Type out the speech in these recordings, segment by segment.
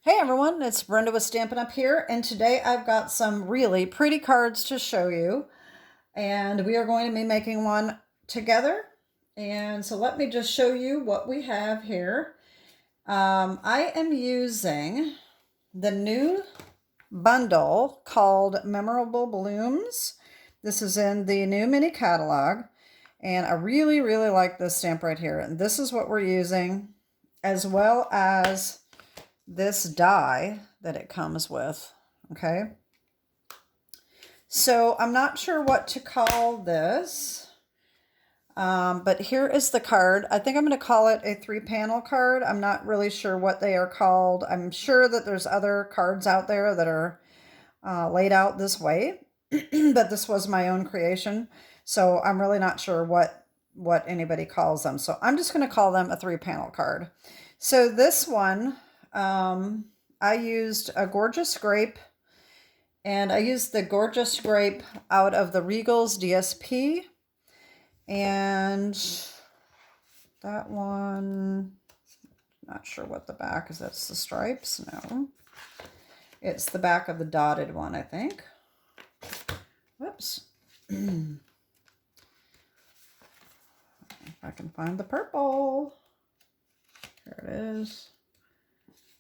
Hey everyone, it's Brenda with Stampin' Up here, and today I've got some really pretty cards to show you, and we are going to be making one together. And so let me just show you what we have here. I am using the new bundle called Memorable Blooms. This is in the new mini catalog, and I really like this stamp right here. And this is what we're using, as well as this die that it comes with. Okay, so I'm not sure what to call this, but here is the card. I think I'm going to call it a 3-panel card. I'm not really sure what they are called. I'm sure that there's other cards out there that are laid out this way, but this was my own creation, so I'm really not sure what anybody calls them. So I'm just going to call them a 3-panel card. So this one, I used a Gorgeous Grape, and I used the Gorgeous Grape out of the Regals DSP, and that one, not sure what the back is. That's the stripes? No. It's the back of the dotted one, I think. Whoops. If I can find the purple. Here it is.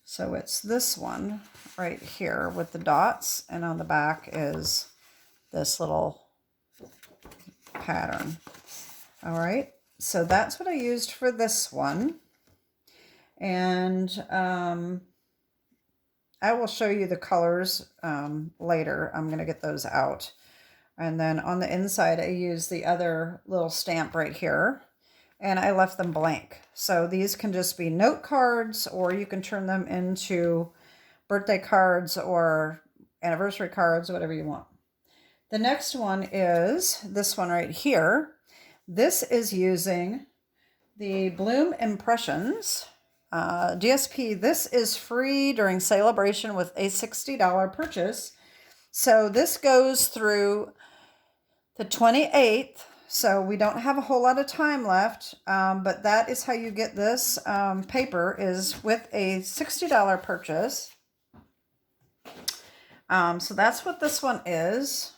So it's this one right here with the dots, and on the back is this little pattern. All right, so that's what I used for this one. And I will show you the colors later. I'm going to get those out. And then on the inside, I used the other little stamp right here, and I left them blank. So these can just be note cards, or you can turn them into birthday cards or anniversary cards, whatever you want. The next one is this one right here. This is using the Bloom Impressions DSP. This is free during Celebration with a $60 purchase. So this goes through the 28th. So we don't have a whole lot of time left, but that is how you get this paper, is with a $60 purchase. So that's what this one is.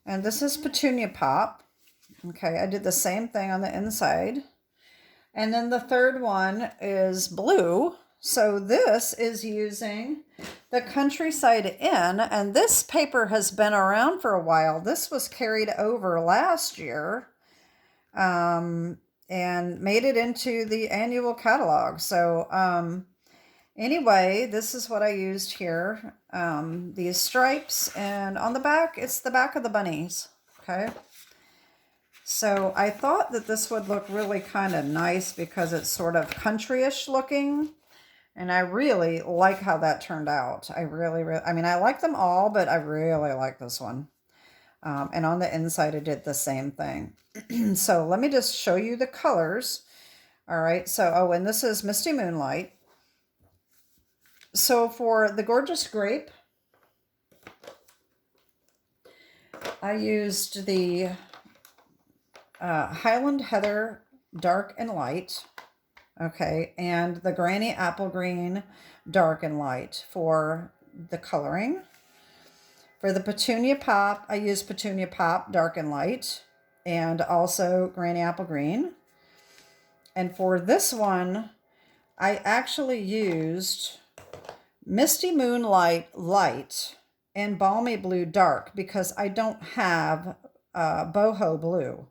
And this is Petunia Pop. Okay, I did the same thing on the inside. And then the third one is blue. So this is using the Countryside Inn, and this paper has been around for a while. This was carried over last year and made it into the annual catalog. So anyway, this is what I used here. These stripes, and on the back, it's the back of the bunnies. Okay. So I thought that this would look really kind of nice because it's sort of country-ish looking. And I really like how that turned out. I mean, I like them all, but I really like this one. And on the inside, I did the same thing. So let me just show you the colors. All right. So, oh, and this is Misty Moonlight. So for the Gorgeous Grape, I used the Highland Heather Dark and Light. Okay, and the Granny Apple Green Dark and Light for the coloring. For the Petunia Pop, I used Petunia Pop Dark and Light, and also Granny Apple Green. And for this one, I actually used Misty Moonlight Light and Balmy Blue Dark, because I don't have boho blue.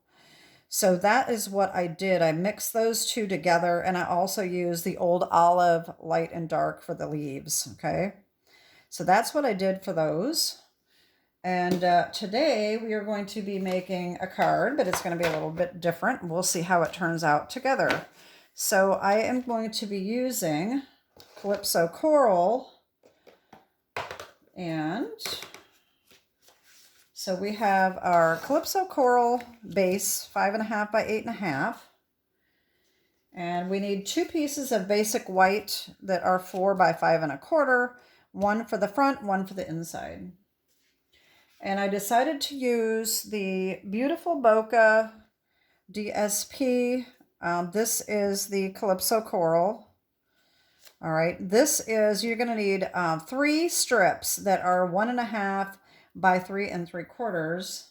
So that is what I did. I mixed those two together, and I also used the Old Olive Light and Dark for the leaves, okay? So that's what I did for those. And today we are going to be making a card, but it's going to be a little bit different. We'll see how it turns out together. So I am going to be using Calypso Coral, and so we have our Calypso Coral base, 5.5 by 8.5. And we need 2 pieces of basic white that are 4 by 5.25, one for the front, one for the inside. And I decided to use the beautiful Bokeh DSP. This is the Calypso Coral. All right, this is, you're going to need 3 strips that are 1.5 by 3 3/4.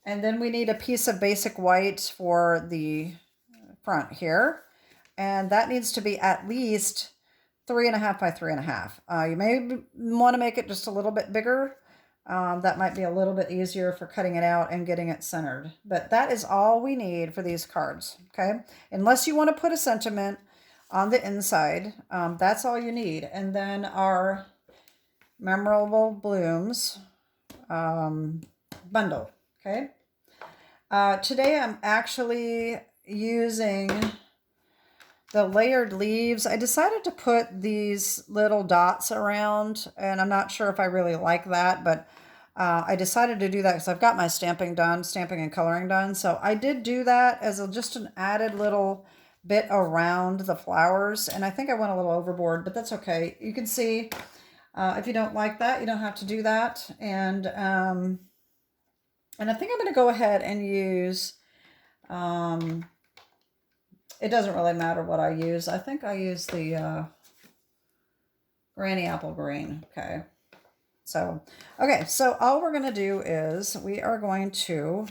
And then we need a piece of basic white for the front here. And that needs to be at least 3.5 by 3.5. You may want to make it just a little bit bigger. That might be a little bit easier for cutting it out and getting it centered. But that is all we need for these cards, okay? Unless you want to put a sentiment on the inside, that's all you need. And then our Memorable Blooms bundle, okay? Today I'm actually using the layered leaves. I decided to put these little dots around, and I'm not sure if I really like that, but I decided to do that because I've got my stamping done, stamping and coloring done. So I did do that as just an added little bit around the flowers, and I think I went a little overboard, but that's okay. You can see if you don't like that, you don't have to do that. And I think I'm going to go ahead and use, it doesn't really matter what I use. I think I use the Granny Apple Green. Okay. So, okay. So all we're going to do is we are going to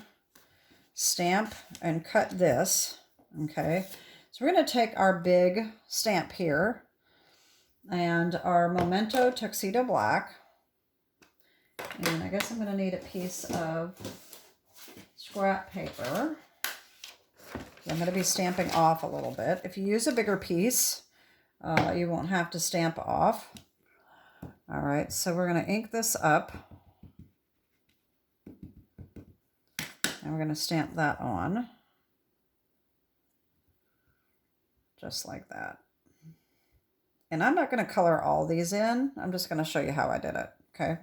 stamp and cut this. Okay. So we're going to take our big stamp here and our Memento Tuxedo Black. And I guess I'm going to need a piece of scrap paper. I'm going to be stamping off a little bit. If you use a bigger piece, you won't have to stamp off. All right, so we're going to ink this up. And we're going to stamp that on. Just like that. And I'm not going to color all these in. I'm just going to show you how I did it, okay?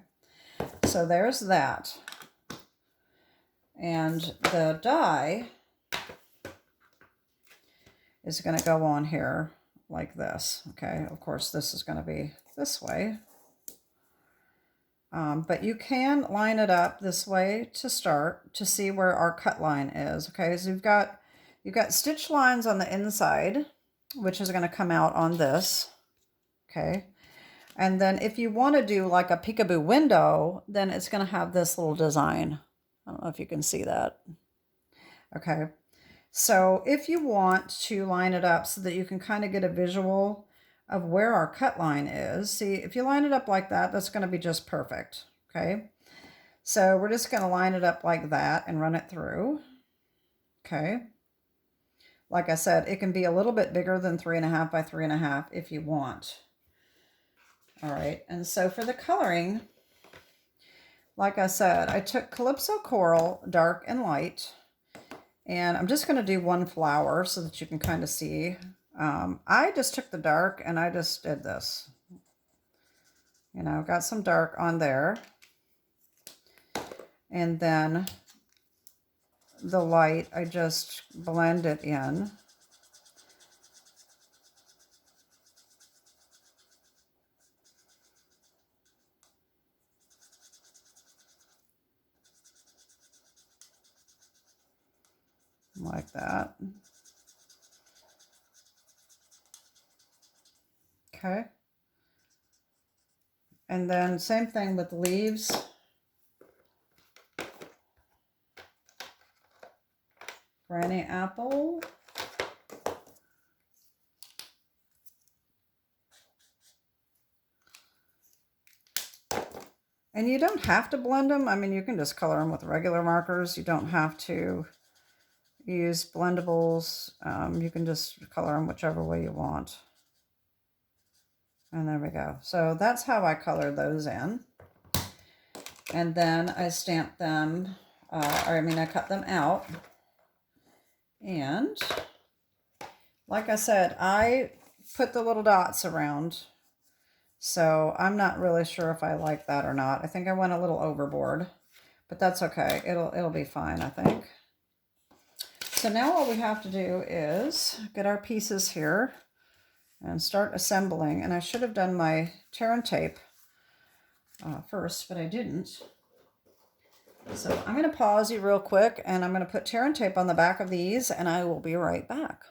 So there's that. And the die is going to go on here like this, okay? Of course, this is going to be this way. But you can line it up this way to start to see where our cut line is, okay? So you've got stitch lines on the inside, which is going to come out on this, okay? And then if you want to do like a peekaboo window, then it's going to have this little design. I don't know if you can see that. Okay. So if you want to line it up so that you can kind of get a visual of where our cut line is, see, if you line it up like that, that's going to be just perfect. Okay. So we're just going to line it up like that and run it through. Okay. Like I said, it can be a little bit bigger than 3.5 by 3.5 if you want. All right, and so for the coloring, like I said, I took Calypso Coral, dark and light, and I'm just going to do one flower so that you can kind of see. I just took the dark and I just did this. You know, got some dark on there. And then the light, I just blend it in. Like that. Okay. And then same thing with leaves. Granny Apple. And you don't have to blend them. I mean, you can just color them with regular markers. You don't have to use blendables. You can just color them whichever way you want. And there we go. So that's how I color those in. And then I stamp them, I cut them out. And like I said, I put the little dots around. So I'm not really sure if I like that or not. I think I went a little overboard, but that's okay. It'll be fine, I think. So now all we have to do is get our pieces here and start assembling. And I should have done my tear and tape first, but I didn't. So I'm going to pause you real quick, and I'm going to put tear and tape on the back of these, and I will be right back.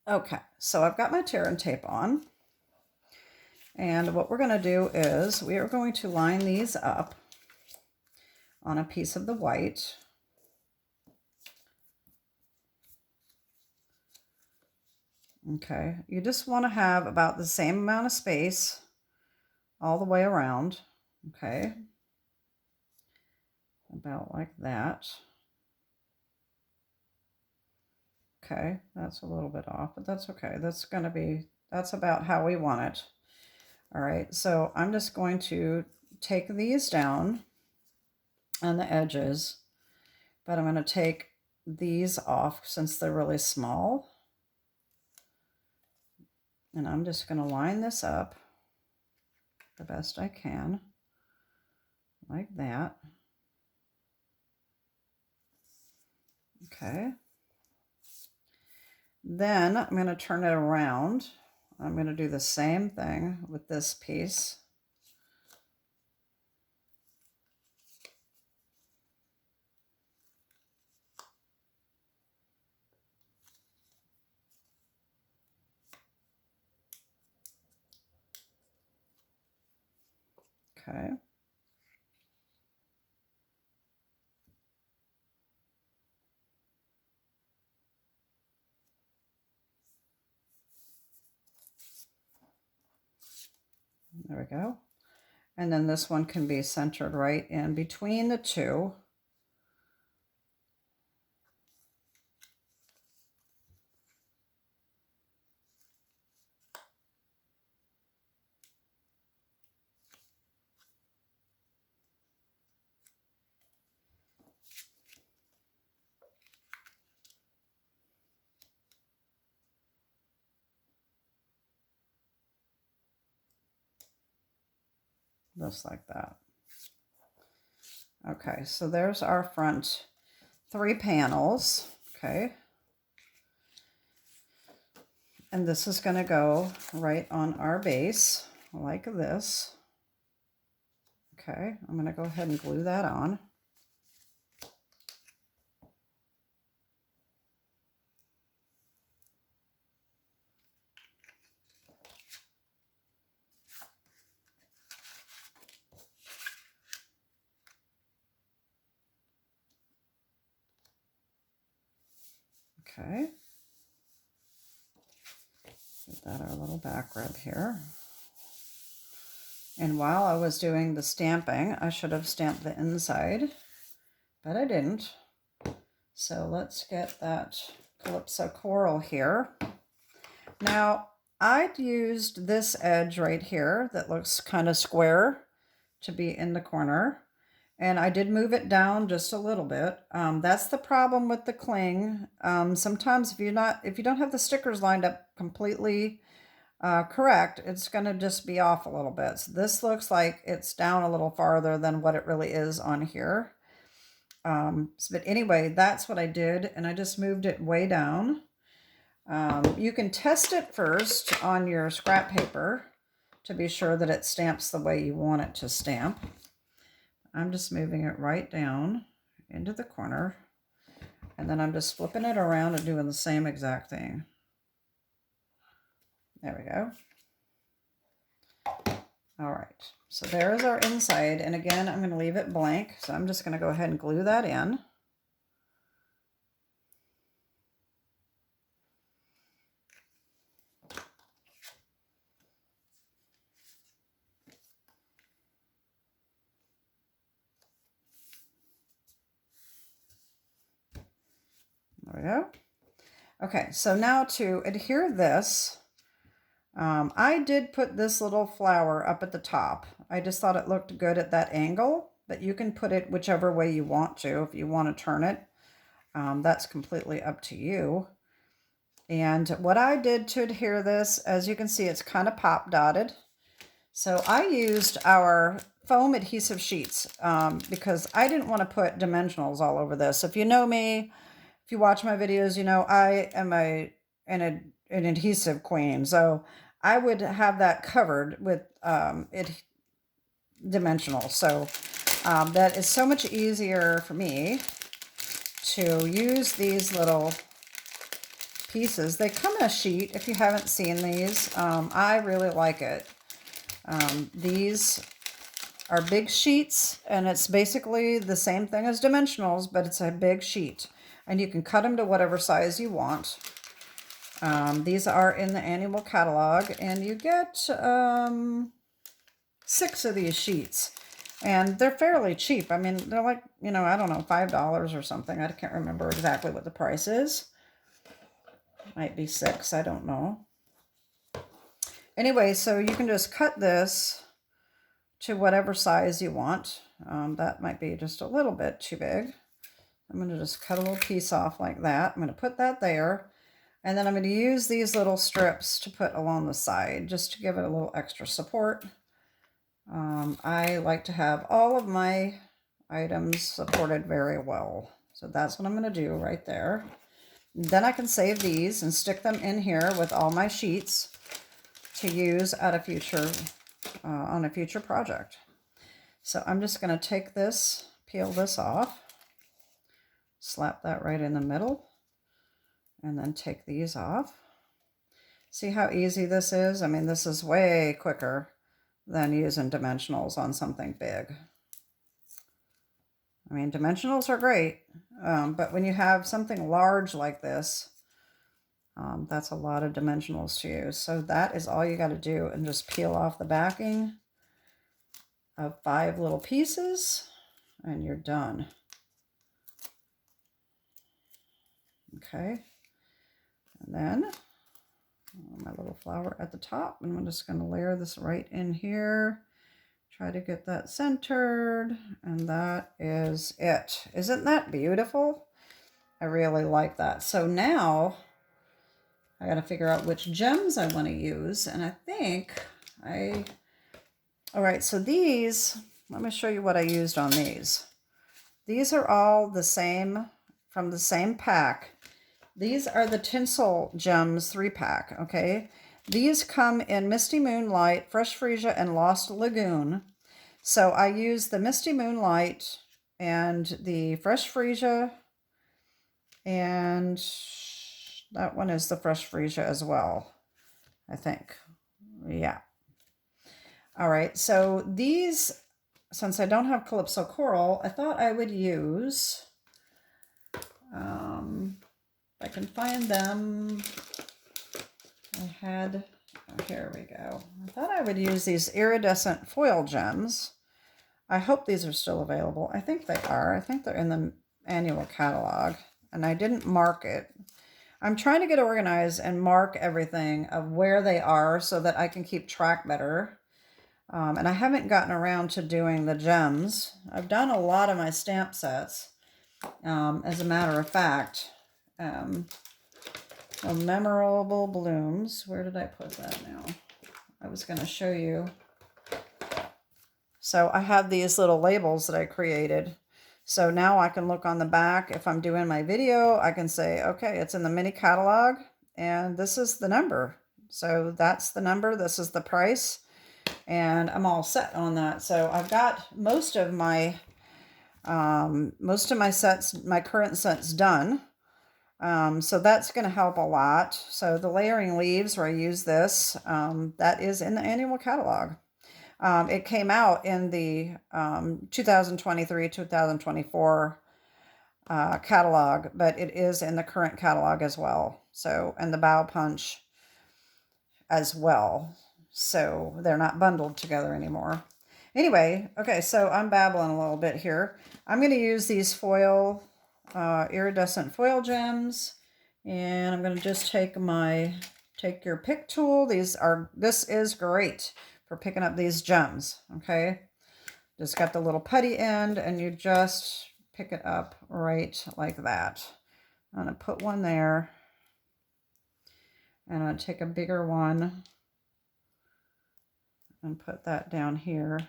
Okay, so I've got my tear and tape on. And what we're going to do is we are going to line these up on a piece of the white. Okay, you just want to have about the same amount of space all the way around. Okay, about like that. Okay, that's a little bit off, but that's okay. That's about how we want it. All right, so I'm just going to take these down on the edges, but I'm going to take these off since they're really small. And I'm just going to line this up the best I can, like that. Okay. Then I'm going to turn it around. I'm going to do the same thing with this piece. Okay. There we go. And then this one can be centered right in between the two. Just like that. Okay, so there's our front 3 panels. Okay. And this is going to go right on our base like this. Okay, I'm going to go ahead and glue that on. Okay. Give that our little back rib here. And while I was doing the stamping, I should have stamped the inside, but I didn't. So let's get that Calypso Coral here. Now, I'd used this edge right here that looks kind of square to be in the corner. And I did move it down just a little bit. That's the problem with the cling. Sometimes if you don't have the stickers lined up completely correct, it's going to just be off a little bit. So this looks like it's down a little farther than what it really is on here. But anyway, that's what I did, and I just moved it way down. You can test it first on your scrap paper to be sure that it stamps the way you want it to stamp. I'm just moving it right down into the corner, and then I'm just flipping it around and doing the same exact thing. There we go. All right, so there's our inside, and again, I'm going to leave it blank, so I'm just going to go ahead and glue that in. There we go. Okay, so now to adhere this, I did put this little flower up at the top. I just thought it looked good at that angle, but you can put it whichever way you want to. If you want to turn it, that's completely up to you. And what I did to adhere this, as you can see, it's kind of pop dotted. So I used our foam adhesive sheets because I didn't want to put dimensionals all over this. If you know me, if you watch my videos, you know I am an adhesive queen. So I would have that covered with dimensional. So that is so much easier for me to use these little pieces. They come in a sheet if you haven't seen these. I really like it. These are big sheets, and it's basically the same thing as dimensionals, but it's a big sheet. And you can cut them to whatever size you want. These are in the annual catalog, and you get 6 of these sheets. And they're fairly cheap. I mean, they're like, you know, I don't know, $5 or something. I can't remember exactly what the price is. Might be 6, I don't know. Anyway, so you can just cut this to whatever size you want. That might be just a little bit too big. I'm going to just cut a little piece off like that. I'm going to put that there. And then I'm going to use these little strips to put along the side just to give it a little extra support. I like to have all of my items supported very well. So that's what I'm going to do right there. Then I can save these and stick them in here with all my sheets to use at a future, on a future project. So I'm just going to take this, peel this off, slap that right in the middle, and then take these off. See how easy this is? I mean, this is way quicker than using dimensionals on something big. I mean, dimensionals are great, but when you have something large like this, that's a lot of dimensionals to use. So that is all you got to do, and just peel off the backing of 5 little pieces, and you're done. Okay, and then my little flower at the top, and I'm just going to layer this right in here. Try to get that centered, and that is it. Isn't that beautiful? I really like that. So now I got to figure out which gems I want to use, and I think all right, so these, let me show you what I used on these. These are all the same, from the same pack. These are the Tinsel Gems 3-pack, okay? These come in Misty Moonlight, Fresh Freesia, and Lost Lagoon. So I use the Misty Moonlight and the Fresh Freesia, and that one is the Fresh Freesia as well, I think. Yeah. All right, so these, since I don't have Calypso Coral, I thought I would use, if I can find them, I had, oh, here we go. I thought I would use these iridescent foil gems. I hope these are still available. I think they are. I think they're in the annual catalog, and I didn't mark it. I'm trying to get organized and mark everything of where they are so that I can keep track better. And I haven't gotten around to doing the gems. I've done a lot of my stamp sets, as a matter of fact. Memorable blooms. Where did I put that now? I was going to show you. So I have these little labels that I created. So now I can look on the back. If I'm doing my video, I can say, okay, it's in the mini catalog, and this is the number. So that's the number. This is the price. And I'm all set on that. So I've got most of my sets, my current sets done. So that's going to help a lot. So the layering leaves, where I use this, that is in the annual catalog. It came out in the 2023-2024 catalog, but it is in the current catalog as well. So, and the bow punch as well. So they're not bundled together anymore. Anyway, okay, so I'm babbling a little bit here. I'm going to use these foil, iridescent foil gems, and I'm going to just take your pick tool. This is great for picking up these gems, okay? Just got the little putty end, and you just pick it up right like that. I'm going to put one there, and I'm going to take a bigger one and put that down here,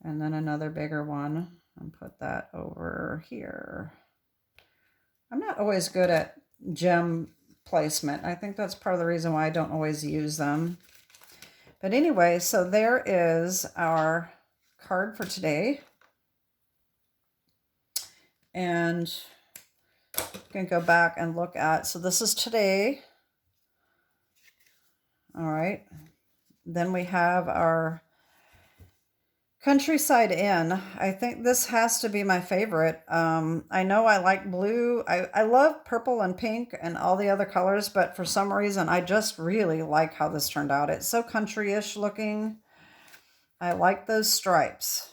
and then another bigger one, and put that over here. I'm not always good at gem placement. I think that's part of the reason why I don't always use them. But anyway, so there is our card for today. And can go back and look at. So this is today. All right. Then we have our Countryside Inn. I think this has to be my favorite. I know I like blue. I love purple and pink and all the other colors, but for some reason, I just really like how this turned out. It's so country-ish looking. I like those stripes.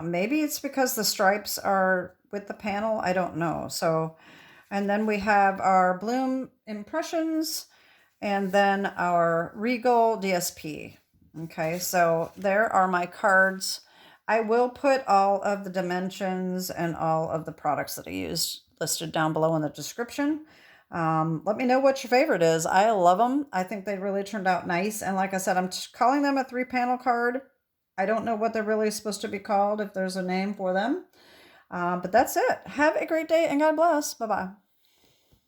Maybe it's because the stripes are with the panel. I don't know. So, and then we have our Bloom Impressions and then our Regal DSP. Okay, so there are my cards. I will put all of the dimensions and all of the products that I used listed down below in the description. Let me know what your favorite is. I love them. I think they really turned out nice. And like I said, I'm calling them a 3-panel card. I don't know what they're really supposed to be called, if there's a name for them. But that's it. Have a great day and God bless. Bye-bye.